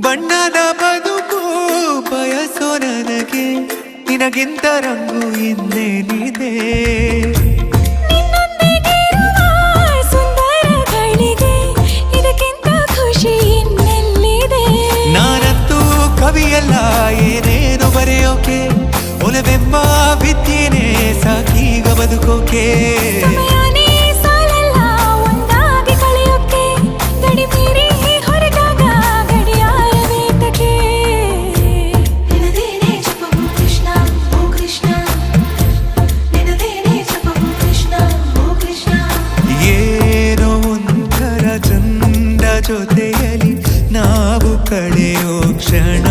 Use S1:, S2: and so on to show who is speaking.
S1: ಬಣ್ಣದ ಬದುಕು ಬಯಸೋ ನನಗೆ ನಿನಗಿಂತ ರಂಗು ಇನ್ನೇನಿದೆ ನಾನಂತೂ ಕವಿಯಲ್ಲ ಏನೇನು ಬರೆಯೋಕೆ ಒಲವೆಂಬ ವಿದ್ಯೆನೇ ಸಾಕೀಗ ಬದುಕೋಕೆ ಏನೋ ಒಂಥರ ಚಂದ ಜೊತೆಯಲ್ಲಿ ನಾವು ಕಳೆಯೋ ಕ್ಷಣ